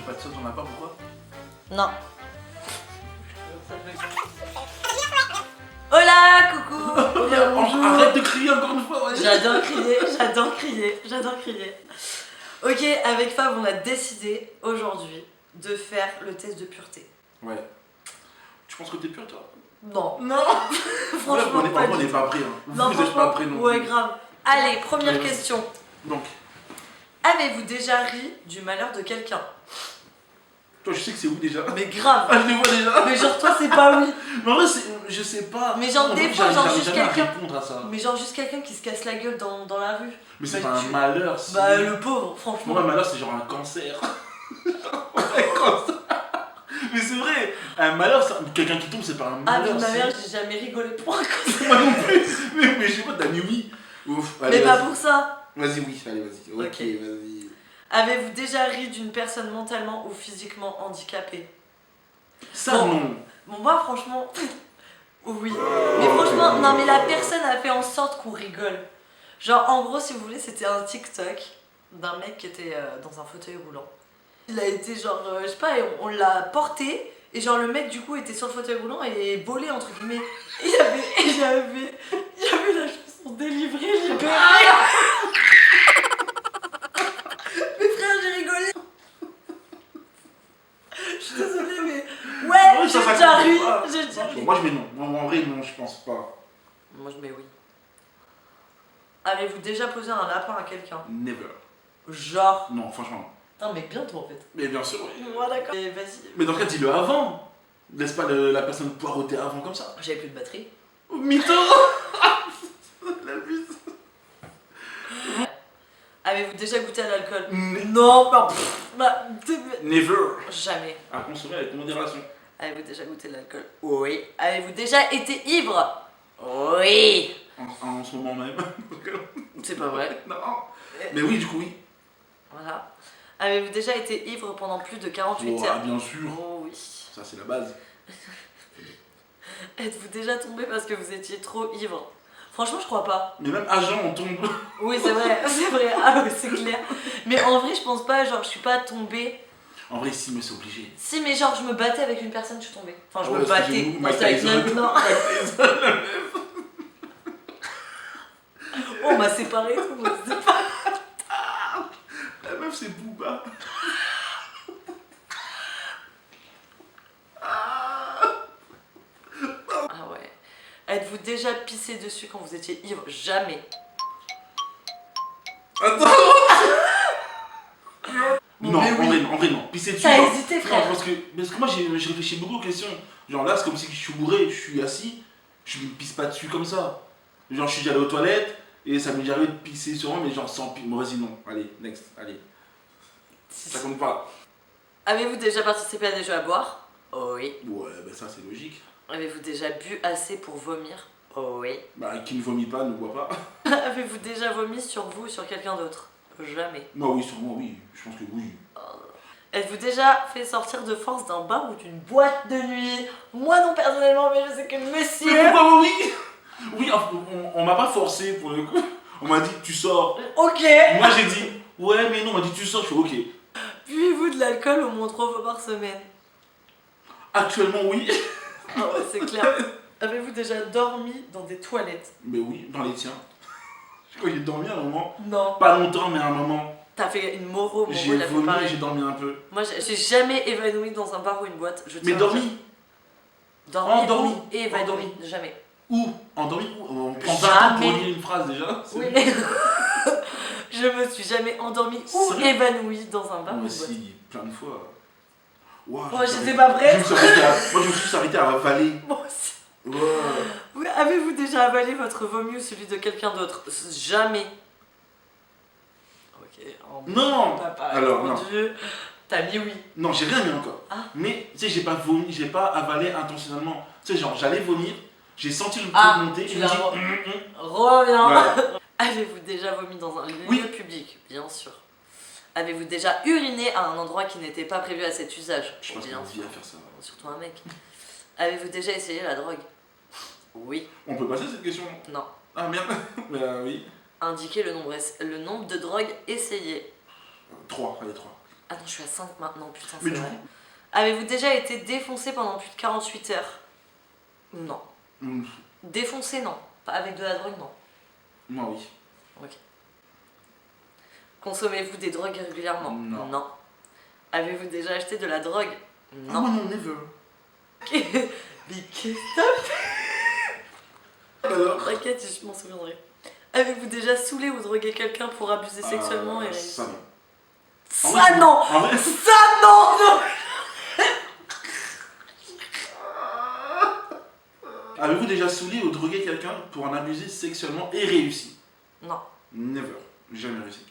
pas de ça, t'en as pas, pourquoi? Non. Hola, coucou. Arrête de crier encore une fois, ouais. J'adore crier, j'adore crier, j'adore crier. Ok, avec Fab, on a décidé aujourd'hui de faire le test de pureté. Ouais. Tu penses que t'es pure, toi? Non. Non. Franchement, on pas n'est du tout. pas prêts, hein. Non, Vous êtes pas prêts non ouais, plus. grave. Allez, première Ouais. question. Donc, Avez-vous déjà ri du malheur de quelqu'un? toi, je sais que c'est où déjà? Mais grave. Ah, je les vois déjà. Mais genre, toi, c'est pas oui. Mais en vrai, je sais pas. Mais genre, En des vrai, fois, genre, j'arrive juste jamais à quelqu'un. répondre à ça. Mais genre, juste quelqu'un qui se casse la gueule dans la rue. Mais c'est Bah, pas un tu- malheur, si. Bah, le pauvre, Moi, franchement. un malheur, c'est genre un cancer. Un cancer. Mais c'est vrai, un malheur, quelqu'un qui tombe, c'est pas un Ah, malheur. mais ma c'est- mère, j'ai jamais rigolé pour un cancer. Moi non plus. Mais je sais pas, t'as mis oui. Ouf. Mais Allez, pas vas-y. pour ça. Vas-y, oui, allez, vas-y. Ok, Ok. vas-y. Avez-vous déjà ri d'une personne mentalement ou physiquement handicapée? Ça, Bon. non. Bon, moi, franchement, oui. Mais franchement, non, mais la personne a fait en sorte qu'on rigole. Genre, en gros, si vous voulez, c'était un TikTok d'un mec qui était dans un fauteuil roulant. Il a été genre, je sais pas, on l'a porté. Et genre, le mec, du coup, était sur le fauteuil roulant et volé, entre guillemets. Et il y avait la chanson délivrée, libérée. Mais frère, j'ai rigolé. Je suis désolée, mais ouais, Ouais, j'ai ça déjà compte ri. pas. J'ai déjà ri. Bon, moi, je mets non. Moi, en vrai, non, je pense pas. Moi, je mets oui. Avez-vous déjà posé un lapin à quelqu'un? Never. Genre. Non, franchement. Putain, mais bientôt en fait. Mais bien sûr, oui. Ouais, d'accord. Et vas-y. Mais dans ce cas, dis-le avant. Laisse pas la personne poireauter avant comme ça. J'avais plus de batterie. Mytho. La bise. Avez-vous déjà goûté à l'alcool? Ne- Non, bah, Never. jamais. À consommer avec modération. Avez-vous déjà goûté de l'alcool? Oui. Avez-vous déjà été ivre? Oui. En ce moment même. C'est pas vrai. Non. Mais oui, du coup, oui. Voilà. Avez-vous déjà été ivre pendant plus de 48 Oh, heures? bien sûr. Oh oui. Ça, c'est la base. Êtes-vous déjà tombé parce que vous étiez trop ivre? Franchement, je crois pas. Mais même agent, on tombe. Oui, c'est vrai, c'est vrai. Ah oui, c'est clair. Mais en vrai, je pense pas, genre, je suis pas tombée. En vrai, si, mais c'est obligé. Si, mais genre, je me battais avec une personne, je suis tombée. Enfin, je Ouais, me battais. excusez-nous, Non, Mike c'est avec Tyson. notre- non. Mike Tyson. Oh, on m'a séparé, tout. On m'a séparé. La meuf, c'est Booba. Ah ouais. Êtes-vous déjà pissé dessus quand vous étiez ivre? Jamais. Attends. Bon, Non, mais oui. en vrai, non. Pisser dessus. T'as non. hésité, Non, frère. parce que moi, je réfléchis beaucoup aux questions. Genre là, c'est comme si je suis bourré, je suis assis, je me pisse pas dessus comme ça. Genre, je suis déjà allé aux toilettes et ça m'est déjà arrivé de pisser sur moi, mais genre sans pisse. Bon, vas-y, non. Allez, next. Allez. Ça compte pas. Avez-vous déjà participé à des jeux à boire? Oh oui. Ouais, bah ça, c'est logique. Avez-vous déjà bu assez pour vomir? Oh oui. Bah, qui ne vomit pas ne boit pas. Avez-vous déjà vomi sur vous ou sur quelqu'un d'autre? Jamais. Moi, oui, sûrement, oui. Je pense que oui. Êtes-vous déjà fait sortir de force d'un bar ou d'une boîte de nuit? Moi non personnellement, mais je sais que Mais monsieur... pourquoi oui? Oui, on m'a pas forcé pour le coup. On m'a dit, tu sors. Ok. Moi, j'ai dit, ouais, mais non, on m'a dit, tu sors. Je fais, ok. Buvez-vous de l'alcool au moins 3 fois par semaine? Actuellement, oui. Ah ouais, c'est clair. Avez-vous déjà dormi dans des toilettes? Mais oui, dans les tiens. Je crois que j'ai dormi à un moment. Non. Pas longtemps, mais à un moment. T'as fait une moro, J'ai il a fait vomi et pareil. j'ai dormi un peu. Moi, j'ai jamais évanoui dans un bar ou une boîte. Je Mais tiens à dormi dire. Dormi Endormi. ou évanoui, Endormi. jamais. Où? Endormi où? On prend pas le temps pour Jamais. lire une phrase déjà. c'est- Oui. Je me suis jamais endormie ou Sérieux? évanouie dans un bar ou Moi une boîte. aussi, plein de fois. Ouah, Oh, je me suis j'étais arrêté- pas prête. je me suis arrêté à- Moi, je me suis juste arrêté à avaler. Moi aussi. Ouais. Oui, avez-vous déjà avalé votre vomi ou celui de quelqu'un d'autre? Jamais. Ok. Non. T'as pas Alors, non. répondu. T'as mis oui. Non, j'ai rien mis encore. Ah. Mais, tu sais, j'ai pas vomi, j'ai pas avalé intentionnellement. Tu sais, genre, j'allais vomir, j'ai senti le truc Ah, monter, tu je me l'as dis... Reviens. Voilà. Avez-vous déjà vomi dans un lieu Oui. public? Bien sûr. Avez-vous déjà uriné à un endroit qui n'était pas prévu à cet usage? Je pense Bien qu'on a envie sûr. à faire ça. Surtout un mec. Avez-vous déjà essayé la drogue? Oui. On peut passer cette question? Non. Ah merde. Oui. Indiquez le nombre de drogues essayées. 3, allez 3. Ah non, je suis à 5 maintenant, putain, Mais c'est du vrai. coup. Avez-vous déjà été défoncé pendant plus de 48 heures? Non. Mm, Défoncé, non. Pas avec de la drogue, non. moi, oui. Ok. Consommez-vous des drogues régulièrement? Non. Avez-vous déjà acheté de la drogue? Ah, Non. moi, non, never. Mais qu'est-ce que Alors. t'inquiète, je m'en souviendrai. Avez-vous déjà saoulé ou drogué quelqu'un pour abuser sexuellement et réussi? Ça, non. Ça non! En vrai, Ça non! Non! avez-vous déjà saoulé ou drogué quelqu'un pour en abuser sexuellement et réussi? Non. Never. Jamais réussi.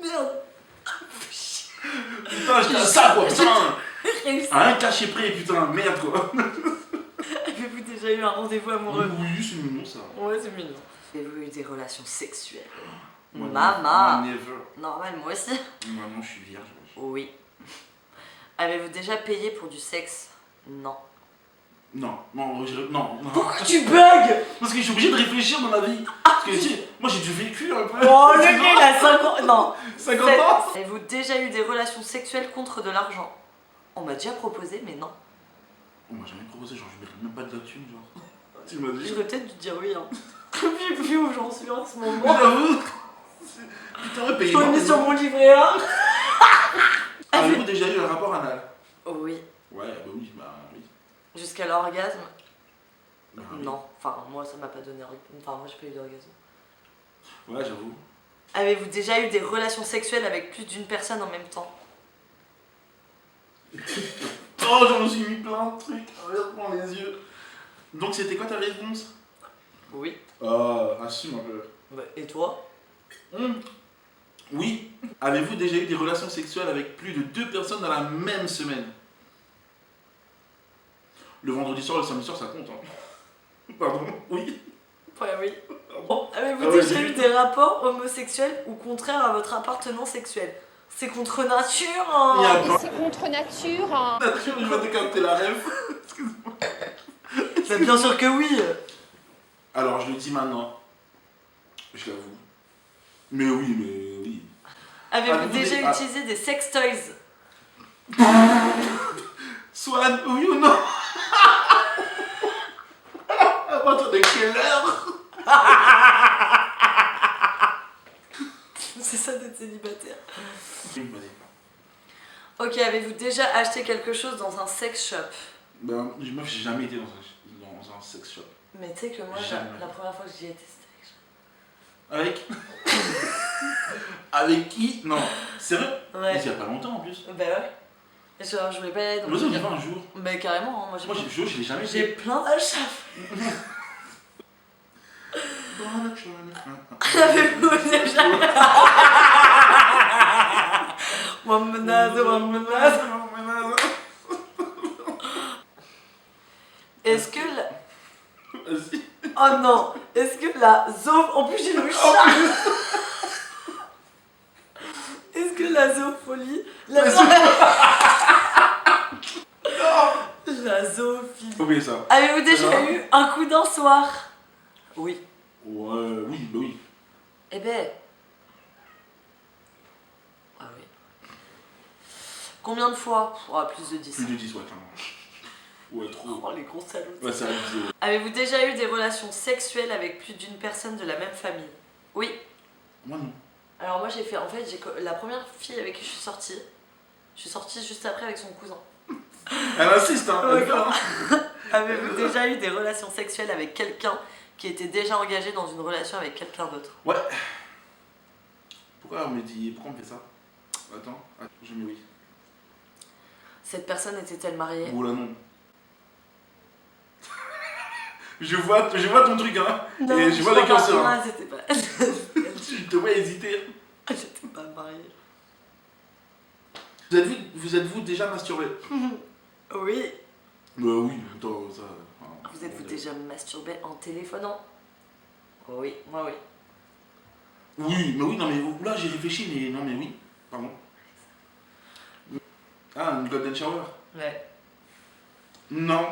Merde. Putain, je dis ça quoi, putain! Réussi. À un cachet près, putain, merde quoi! Avez-vous déjà eu un rendez-vous amoureux? Oui, c'est mignon ça. Ouais, c'est mignon. Avez-vous eu des relations sexuelles? Moi, Maman. moi, never. Normal, moi aussi. Moi, non, je suis vierge. Oui. Avez-vous déjà payé pour du sexe? Non. Non, non, non. Pourquoi tu bugs? Parce que je suis obligé de réfléchir dans ma vie. Parce que tu sais, moi j'ai du vécu un peu. Oh, le gars, il a 50... Non. 50 ans. Avez-vous déjà eu des relations sexuelles contre de l'argent? On m'a déjà proposé, mais non. On m'a jamais proposé, genre je mérite même pas de la thune, genre. Tu m'as dit. J'aurais peut-être dû te dire oui, hein. Vu où j'en suis en ce moment. J'avoue. Putain, ouais, Je l'ai mis sur mon livret A. Avez-vous déjà eu un rapport anal? Oui. Ouais, bah oui, bah oui. Jusqu'à l'orgasme? Bah, oui. Non. Enfin, moi, ça m'a pas donné... Enfin, moi, j'ai pas eu d'orgasme. Ouais, j'avoue. Avez-vous déjà eu des relations sexuelles avec plus d'une personne en même temps? Oh, j'en suis mis plein de trucs. Regarde-moi les yeux. Donc c'était quoi ta réponse? Oui. Assume un peu. Et toi? Oui. Avez-vous déjà eu des relations sexuelles avec plus de 2 personnes dans la même semaine? Le vendredi soir et le samedi soir, ça compte, hein. Pardon. Oui. Ouais, oui. Bon, avez-vous Ah ouais, déjà j'ai eu vu. des rapports homosexuels ou contraires à votre appartenance sexuelle? C'est contre nature, hein. Il y a pas C'est contre nature. Hein. nature, je vais te capter la rêve. Excuse-moi. Bah, bien sûr que oui. Alors, je le dis maintenant. Je l'avoue. Mais oui. Avez-vous Avez-vous déjà des- utilisé des sex toys? Swan, oui ou non? À partir de quelle heure? C'est ça d'être célibataire. Oui, vas-y. Ok, avez-vous déjà acheté quelque chose dans un sex shop? Ben, meuf, j'ai jamais été dans un sex shop. Mais tu sais que moi, Jamais. la première fois que j'y étais, c'était Avec Avec qui? Non. Sérieux? Ouais. Mais il y a pas longtemps en plus. Bah ouais. Et genre, je voulais pas y aller dans Moi, j'en ai fait un jour. Mais carrément, hein, moi Moi, je l'ai jamais j'ai fait. plein d'achats. Avez-vous déjà... Moi menace. Est-ce que la... Vas-y. Oh non. Est-ce que la En plus j'ai le chat. Est-ce que la zoophilie... La zoophilie... Faut oublier ça. Avez-vous déjà Ça va eu un coup d'un soir? Oui. Ouais, oui, bah oui. Eh ben... Ah oui. Combien de fois? Plus de 10. Plus de 10, ouais, clairement. Ouais, trop. Oh les gros salauds. Ouais, c'est abusé. Ouais. Avez-vous déjà eu des relations sexuelles avec plus d'une personne de la même famille? Oui. Moi, non. Alors moi j'ai fait... En fait, la première fille avec qui je suis sortie juste après avec son cousin. Elle insiste, hein. Ouais, Elle fait, hein. Avez-vous déjà eu des relations sexuelles avec quelqu'un qui était déjà engagé dans une relation avec quelqu'un d'autre? Ouais. Pourquoi on me fait ça? Attends, je mets oui. Cette personne était-elle mariée? Oh là non. je vois ton truc, hein. Et je vois les curseurs. Hein. Non, c'était pas... Je te vois hésiter. J'étais pas mariée. Vous êtes-vous déjà masturbé? Oui. Bah oui, attends, ça... Vous êtes-vous déjà masturbé en téléphonant? Oui, moi oui. Oui, mais oui, non mais là j'ai réfléchi, mais non mais oui, pardon. Ah, une golden shower? Ouais. Non.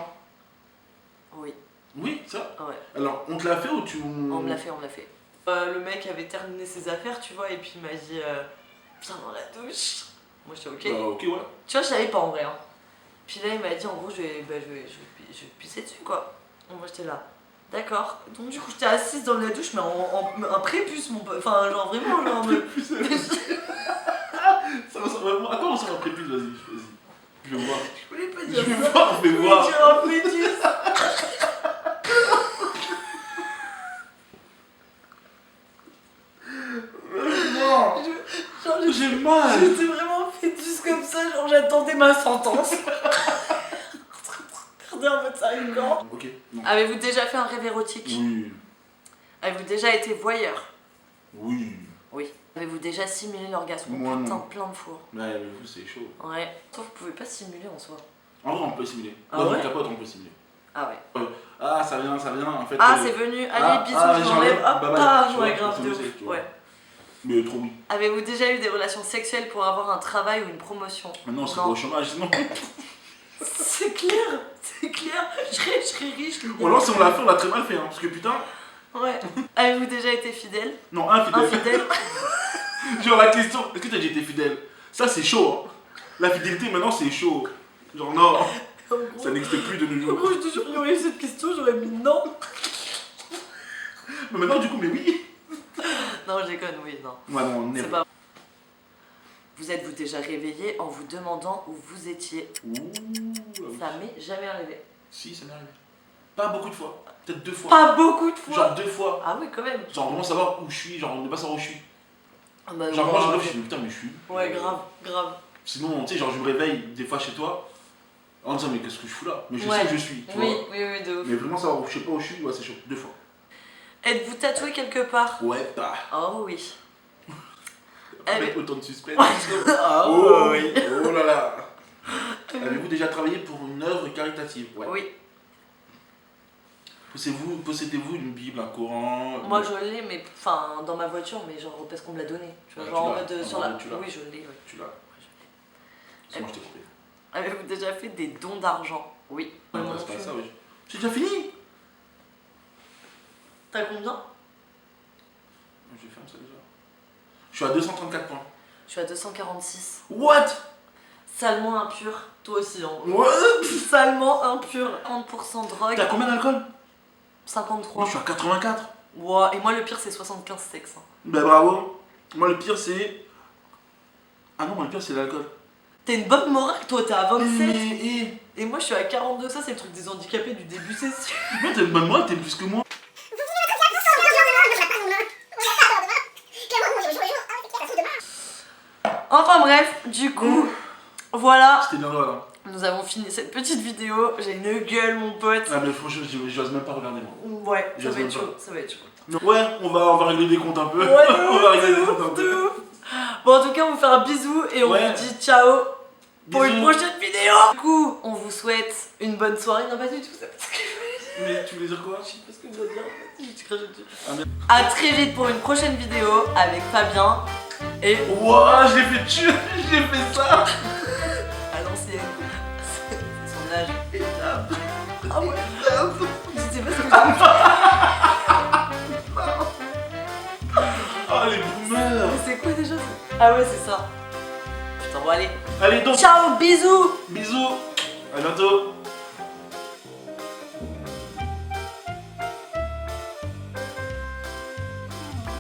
Oui. Oui, ça. Ouais. Alors, on te l'a fait ou tu. On me l'a fait, on me l'a fait. Le mec avait terminé ses affaires, tu vois, et puis il m'a dit viens dans la douche. Moi j'étais ok. Bah, ok, ouais. Tu vois, je savais pas en vrai. Hein. Puis là, il m'a dit en gros, je vais pisser dessus quoi. Donc, moi j'étais là. D'accord. Donc du coup, j'étais assise dans la douche, mais en prépuce, mon pote. Enfin, genre vraiment, genre. Ça ressemble vraiment. À quoi on ressemble un prépuce? Vas-y. Je veux voir. Je voulais pas Je dire veux ça. voir, on fait Je voulais voir. dire un fœtus. Non. Genre, J'ai mal. j'étais vraiment fœtus comme ça, genre j'attendais ma sentence. Regardez en mode ça rigole. Ok, non. Avez-vous déjà fait un rêve érotique? Oui. Avez-vous déjà été voyeur? Oui. Oui. Avez-vous déjà simulé l'orgasme? Moi, Putain, non. plein de fois. Ouais, mais vous, c'est chaud. Ouais. Sauf que vous pouvez pas simuler en soi. En vrai, on peut simuler. Ah Dans ouais une capote, on peut simuler. Ah ouais. Ah, ça vient, en fait. Ah, c'est venu. Allez, bisous, je m'enlève. Hop, bye bye, ah, tu ouais, vois, grave, ça de me ouf. sait, tu vois. Ouais. Mais trop oui. Avez-vous déjà eu des relations sexuelles pour avoir un travail ou une promotion? Maintenant, on serait pas au chômage, sinon. C'est clair, c'est clair. Je serais riche, les gars. Ou alors, si on l'a fait, on l'a très mal fait, hein. Parce que putain. Ouais. Avez-vous déjà été fidèle? Non, infidèle. Infidèle? Genre, la question, est-ce que t'as déjà été fidèle? Ça, c'est chaud, hein. La fidélité, maintenant, c'est chaud. Genre, non. En gros, Ça n'existe plus de nos en jours. gros, je te jure, il y aurait eu cette question, j'aurais mis non. Mais maintenant, du coup, mais oui. Non, je déconne, oui, non. Ouais, non, on est. C'est pas. Vous êtes-vous déjà réveillé en vous demandant où vous étiez? Ouh, là, oui. Ça m'est jamais arrivé. Si, ça m'est arrivé. Pas beaucoup de fois. Peut-être 2 fois. Pas beaucoup de fois. Genre 2 fois. Ah oui, quand même. Genre vraiment savoir où je suis, genre ne pas savoir où je suis. Ah bah, Genre moi je ouais. rêve, je suis putain mais je suis. Ouais, grave, grave. Sinon, tu sais, genre je me réveille des fois chez toi en disant mais qu'est-ce que je fous là? Mais je Ouais. sais où je suis, tu Oui, vois. oui, oui, de ouf. Mais vraiment savoir où je sais pas où je suis, ouais c'est chaud. 2 fois. Êtes-vous tatoué quelque part? Ouais, bah. Oh oui. Avec autant de suspense. Oh oui. Oh là là. Avez-vous déjà travaillé pour une œuvre caritative? Ouais. Oui. Possédez-vous une Bible, un Coran? Moi je l'ai, mais enfin dans ma voiture, mais genre parce qu'on me l'a donné. Tu vois, Ah, genre tu en l'as. mode Ah, sur la. tu l'as. Oui, je l'ai, ouais. Tu l'as. Sinon je t'ai coupé. Avez-vous déjà fait des dons d'argent? Oui. Non, Moi c'est non pas plus. ça, oui. C'est déjà fini? T'as combien? Je ferme ça déjà. Je suis à 234 points. Je suis à 246. What? Salement impur. Toi aussi, hein. What? Salement impur. 30% drogue. T'as combien d'alcool? Moi 53. je suis à 84. Ouah, et moi le pire c'est 75 sexe. Hein. Bah bravo. Moi le pire c'est. Ah non, moi le pire c'est l'alcool. T'es une bonne morale, toi t'es à 27. Mais. Et moi je suis à 42, ça c'est le truc des handicapés du début session. Moi t'es une bonne morale, t'es plus que moi. Enfin bref, du coup, voilà. C'était bien drôle hein. Nous avons fini cette petite vidéo. J'ai une gueule, mon pote. Ah mais franchement, j'ose même pas regarder moi. Ouais, ça J'ose va être même chaud, ça va être chaud. Non. Ouais, on va régler des comptes un peu. Ouais, on va régler des de comptes un ouf, peu. de ouf. Bon, en tout cas, on vous fait un bisou et on Ouais. vous dit ciao pour une Bisous. prochaine vidéo. Du coup, on vous souhaite une bonne soirée. Non, pas du tout, c'est pas ce que je voulais dire. Mais tu voulais dire quoi? Je sais pas ce que je dois dire en fait. J'ai craché dessus. Ah, merde. A très vite pour une prochaine vidéo avec Fabien et Ouah, je l'ai fait tuer, j'ai fait ça. à l'ancienne. C'est son âge. Ah ouais. Je sais pas ce que je dois dire. Ah les boomers. C'est quoi déjà ça? Ah ouais, c'est ça. Putain, bon, allez. Allez donc, Ciao, bisous. bisous. À bientôt.